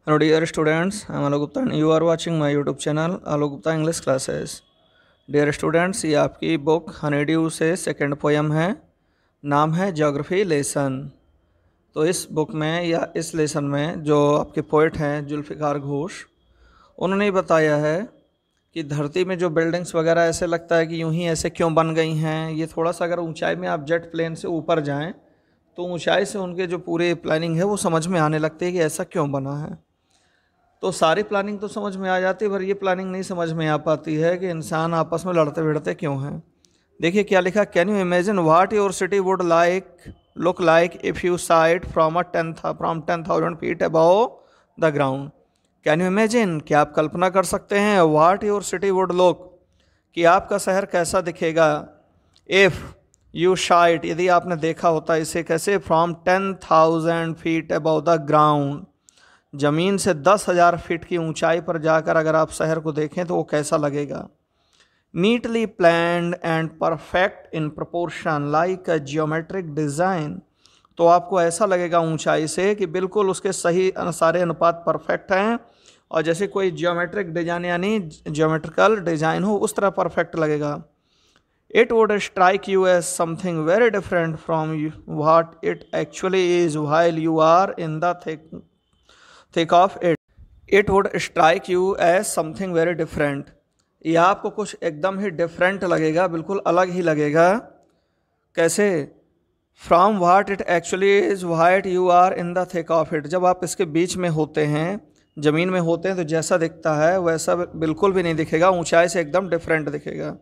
Hello dear students, I am Alok Gupta and you are watching my YouTube channel Alok Gupta English Classes. Dear students, ये आपकी book honeydew से second poem है। नाम है geography lesson. तो इस book में या इस लेसन में जो आपके पोइट हैं जुल्फ़िकार घोष, उन्होंने बताया है कि धरती में जो बिल्डिंग्स वगैरह ऐसे लगता है कि यूं ही ऐसे क्यों बन गई हैं। ये थोड़ा सा अगर ऊंचाई में आप जेट प्लेन से ऊपर जाएं तो ऊंचाई से उनके जो पूरे प्लानिंग है वो समझ में आने लगती है कि ऐसा क्यों बना है। तो सारी प्लानिंग तो समझ में आ जाती है, पर ये प्लानिंग नहीं समझ में आ पाती है कि इंसान आपस में लड़ते भिड़ते क्यों हैं। देखिए क्या लिखा, can you imagine what your city would look like if you side from 10,000 feet above the ground. Can you imagine, क्या आप कल्पना कर सकते हैं, what your city would look, कि आपका शहर कैसा दिखेगा, इफ़ यू शाइट, यदि आपने देखा होता इसे कैसे, from 10,000 feet above the ground, ज़मीन से 10,000 फीट की ऊंचाई पर जाकर अगर आप शहर को देखें तो वो कैसा लगेगा। Neatly planned and perfect in proportion like a geometric design, तो आपको ऐसा लगेगा ऊंचाई से कि बिल्कुल उसके सही सारे अनुपात परफेक्ट हैं, और जैसे कोई जियोमेट्रिक डिज़ाइन यानी जियोमेट्रिकल डिज़ाइन हो उस तरह परफेक्ट लगेगा। It would strike you as something very different from what it actually is while you are in the thick of it would strike you as something very different, यह आपको कुछ एकदम ही different लगेगा, बिल्कुल अलग ही लगेगा। कैसे, from what it actually is while you are in the thick of it, जब आप इसके बीच में होते हैं, ज़मीन में होते हैं, तो जैसा दिखता है वैसा बिल्कुल भी नहीं दिखेगा, ऊंचाई से एकदम डिफरेंट दिखेगा।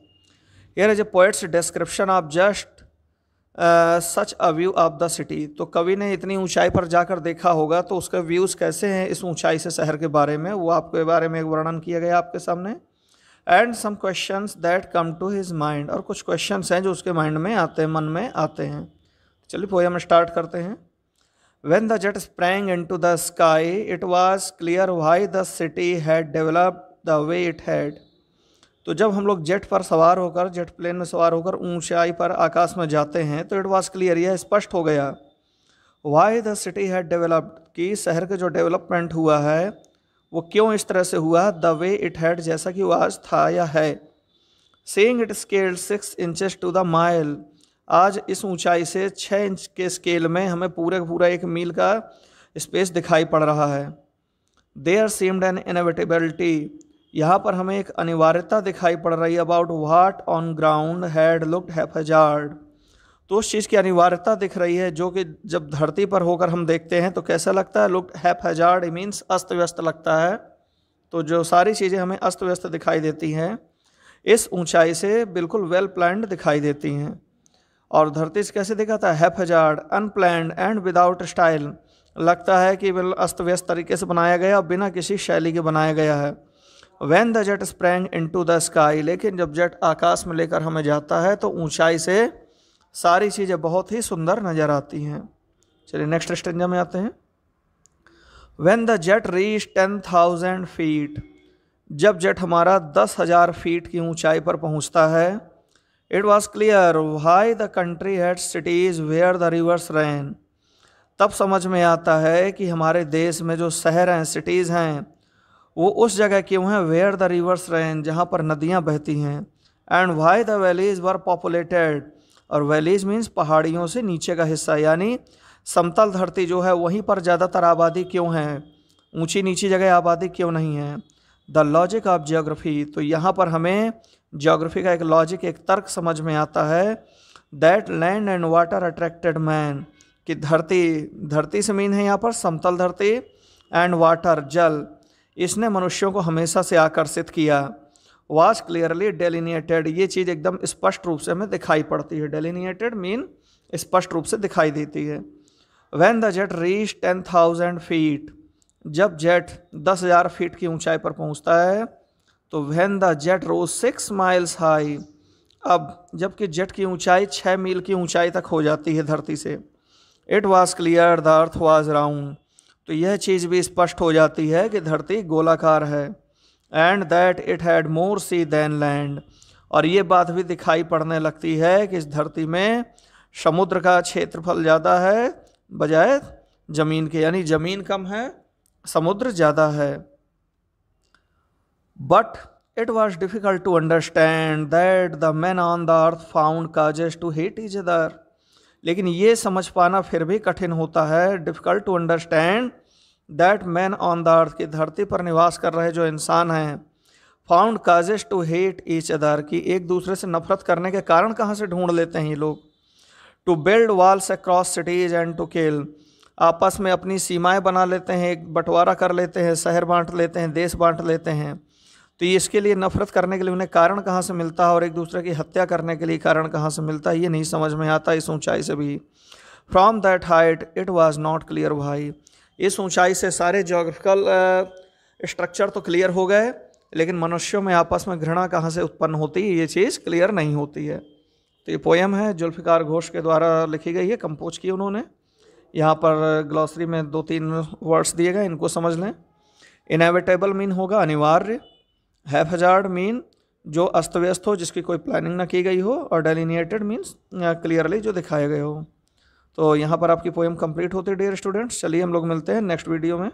Here is a poets description of just such a view of the city, तो कवि ने इतनी ऊंचाई पर जाकर देखा होगा तो उसके व्यूज़ कैसे हैं इस ऊंचाई से शहर के बारे में, वो आपके बारे में एक वर्णन किया गया आपके सामने। And some questions that come to his mind, और कुछ क्वेश्चंस हैं जो उसके माइंड में आते हैं, मन में आते हैं। चलिए पोएम स्टार्ट करते हैं। When the jet sprang into the sky it was clear why the city had developed the way it had, तो जब हम लोग जेट पर सवार होकर, जेट प्लेन में सवार होकर ऊंचाई पर आकाश में जाते हैं तो इट वाज क्लियर, यह स्पष्ट हो गया, why the city had developed, कि शहर का जो डेवलपमेंट हुआ है वो क्यों इस तरह से हुआ, द वे इट हैड, जैसा कि वो आज था या है। Saying it scaled 6 inches to the mile, आज इस ऊंचाई से 6 इंच के स्केल में हमें पूरा 1 मील का स्पेस दिखाई पड़ रहा है। देयर सीम्ड एन इनएविटेबिलिटी, यहाँ पर हमें एक अनिवार्यता दिखाई पड़ रही है, about what on ground had looked हैप्पीजार्ड, तो उस चीज़ की अनिवार्यता दिख रही है जो कि जब धरती पर होकर हम देखते हैं तो कैसा लगता है, लुक्ड हैप्पीजार्ड मीन्स अस्त व्यस्त लगता है। तो जो सारी चीज़ें हमें अस्त व्यस्त दिखाई देती हैं इस ऊंचाई से बिल्कुल वेल प्लान्ड दिखाई देती हैं। और धरती से कैसे दिखा था, हैप्पीजार्ड, अनप्लान्ड एंड विदाउट स्टाइल, लगता है कि बिल्कुल अस्त व्यस्त तरीके से बनाया गया, बिना किसी शैली के बनाया गया है। When the jet sprang into the sky, लेकिन जब जेट आकाश में लेकर हमें जाता है तो ऊंचाई से सारी चीज़ें बहुत ही सुंदर नज़र आती हैं। चलिए नेक्स्ट स्टेंजा में आते हैं। When the jet reached 10,000 feet, जब जेट हमारा 10,000 फीट की ऊंचाई पर पहुंचता है, it was clear why the country had cities where the rivers ran, तब समझ में आता है कि हमारे देश में जो शहर हैं, सिटीज़ हैं, वो उस जगह क्यों हैं, वेयर द रिवर्स रैन, जहाँ पर नदियाँ बहती हैं, and why the valleys were populated, और वैलीज मीन्स पहाड़ियों से नीचे का हिस्सा, यानी समतल धरती जो है वहीं पर ज़्यादातर आबादी क्यों है, ऊंची नीची जगह आबादी क्यों नहीं है। द लॉजिक ऑफ जियोग्राफी, तो यहाँ पर हमें जियोग्राफी का एक लॉजिक, एक तर्क समझ में आता है। That land and water attracted man, कि धरती से मीन है यहाँ पर समतल धरती, एंड वाटर जल, इसने मनुष्यों को हमेशा से आकर्षित किया। वाज क्लियरली डेलिनिएटेड, ये चीज़ एकदम स्पष्ट रूप से हमें दिखाई पड़ती है, डेलिनिएटेड मीन स्पष्ट रूप से दिखाई देती है। When the jet reach 10,000 feet, जब जेट 10,000 फीट की ऊंचाई पर पहुंचता है, तो when the jet rose 6 miles high, अब जबकि जेट की ऊंचाई 6 मील की ऊंचाई तक हो जाती है धरती से, it was clear the earth was round, तो यह चीज़ भी स्पष्ट हो जाती है कि धरती गोलाकार है। And that it had more sea than land, और ये बात भी दिखाई पड़ने लगती है कि इस धरती में समुद्र का क्षेत्रफल ज़्यादा है बजाय ज़मीन के, यानी ज़मीन कम है समुद्र ज़्यादा है। But it was difficult to understand that the man on the earth found causes to hate each other. लेकिन ये समझ पाना फिर भी कठिन होता है, difficult to understand that man on the earth, की धरती पर निवास कर रहे जो इंसान हैं, found causes to hate each other, की एक दूसरे से नफरत करने के कारण कहाँ से ढूंढ लेते हैं ये लोग। To build walls across cities and to kill, आपस में अपनी सीमाएं बना लेते हैं, एक बंटवारा कर लेते हैं, शहर बांट लेते हैं, देश बांट लेते हैं। तो ये इसके लिए नफरत करने के लिए उन्हें कारण कहाँ से मिलता है और एक दूसरे की हत्या करने के लिए कारण कहाँ से मिलता है, ये नहीं समझ में आता इस ऊंचाई से भी। From that height it was not clear भाई, इस ऊंचाई से सारे जोग्राफिकल स्ट्रक्चर तो क्लियर हो गए, लेकिन मनुष्यों में आपस में घृणा कहाँ से उत्पन्न होती है ये चीज़ क्लियर नहीं होती है। तो ये पोएम है जुल्फ़िकार घोष के द्वारा लिखी गई है, कंपोज की उन्होंने। यहाँ पर ग्लॉसरी में 2-3 वर्ड्स दिए गए, इनको समझ लें। इनएविटेबल मीन होगा अनिवार्य, हैफजार्ड मीन जो अस्त व्यस्त हो, जिसकी कोई प्लानिंग ना की गई हो, और डेलिनिएटेड मीन्स क्लियरली जो दिखाए गए हो। तो यहाँ पर आपकी पोएम कंप्लीट होती है डियर स्टूडेंट्स। चलिए हम लोग मिलते हैं नेक्स्ट वीडियो में।